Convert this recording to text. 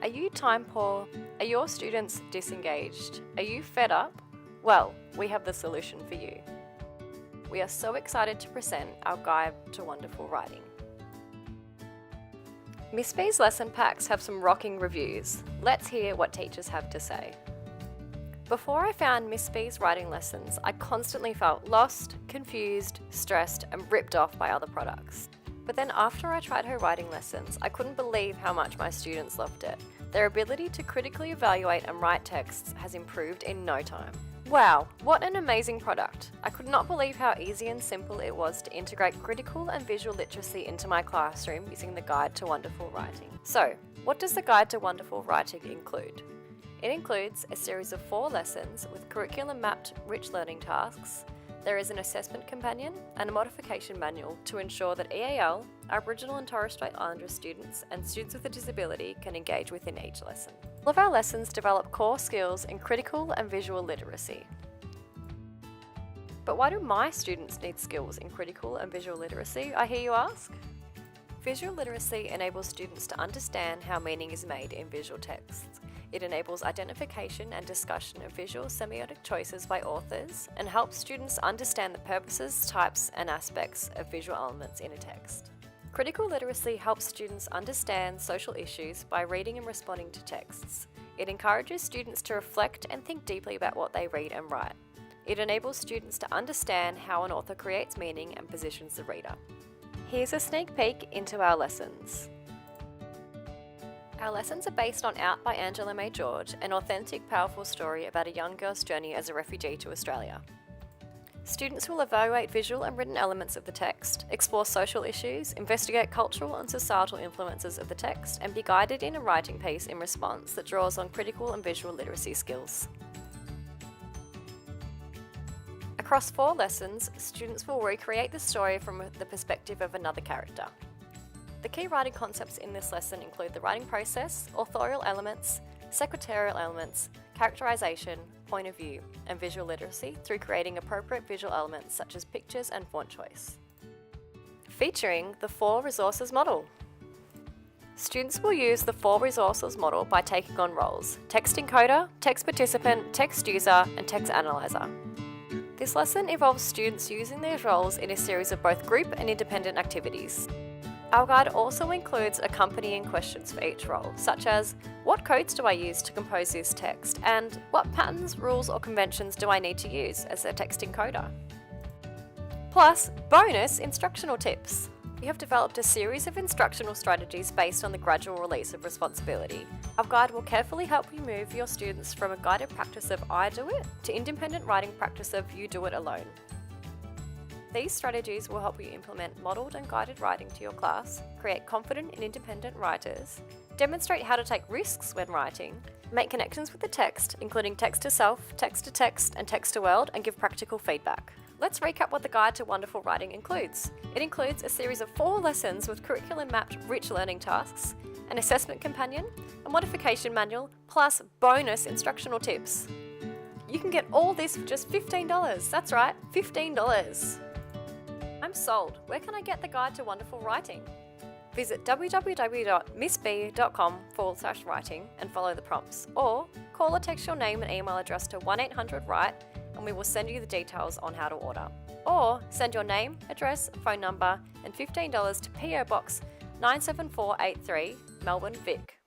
Are you time poor? Are your students disengaged? Are you fed up? Well, we have the solution for you. We are so excited to present our Guide to Wonderful Writing. Miss B's lesson packs have some rocking reviews. Let's hear what teachers have to say. Before I found Miss B's writing lessons, I constantly felt lost, confused, stressed, and ripped off by other products. But then after I tried her writing lessons, I couldn't believe how much my students loved it. Their ability to critically evaluate and write texts has improved in no time. Wow, what an amazing product! I could not believe how easy and simple it was to integrate critical and visual literacy into my classroom using the Guide to Wonderful Writing. So, what does the Guide to Wonderful Writing include? It includes a series of 4 lessons with curriculum-mapped rich learning tasks. There is an assessment companion and a modification manual to ensure that EAL, Aboriginal and Torres Strait Islander students and students with a disability can engage within each lesson. All of our lessons develop core skills in critical and visual literacy. But why do my students need skills in critical and visual literacy, I hear you ask? Visual literacy enables students to understand how meaning is made in visual texts. It enables identification and discussion of visual semiotic choices by authors and helps students understand the purposes, types, and aspects of visual elements in a text. Critical literacy helps students understand social issues by reading and responding to texts. It encourages students to reflect and think deeply about what they read and write. It enables students to understand how an author creates meaning and positions the reader. Here's a sneak peek into our lessons. Our lessons are based on Out by Angela May George, an authentic, powerful story about a young girl's journey as a refugee to Australia. Students will evaluate visual and written elements of the text, explore social issues, investigate cultural and societal influences of the text, and be guided in a writing piece in response that draws on critical and visual literacy skills. Across 4 lessons, students will recreate the story from the perspective of another character. The key writing concepts in this lesson include the writing process, authorial elements, secretarial elements, characterisation, point of view, and visual literacy through creating appropriate visual elements such as pictures and font choice. Featuring the 4 resources model. Students will use the 4 resources model by taking on roles: text encoder, text participant, text user, and text analyzer. This lesson involves students using these roles in a series of both group and independent activities. Our guide also includes accompanying questions for each role, such as, what codes do I use to compose this text, and what patterns, rules, or conventions do I need to use as a text encoder? Plus, bonus instructional tips. We have developed a series of instructional strategies based on the gradual release of responsibility. Our guide will carefully help you move your students from a guided practice of I do it to independent writing practice of you do it alone. These strategies will help you implement modelled and guided writing to your class, create confident and independent writers, demonstrate how to take risks when writing, make connections with the text, including text to self, text to text, and text to world, and give practical feedback. Let's recap what the Guide to Wonderful Writing includes. It includes a series of 4 lessons with curriculum-mapped rich learning tasks, an assessment companion, a modification manual, plus bonus instructional tips. You can get all this for just $15. That's right, $15. I'm sold. Where can I get the Guide to Wonderful Writing? Visit www.missb.com/writing and follow the prompts, or call or text your name and email address to 1-800-WRITE and we will send you the details on how to order. Or send your name, address, phone number and $15 to PO Box 97483, Melbourne, Vic.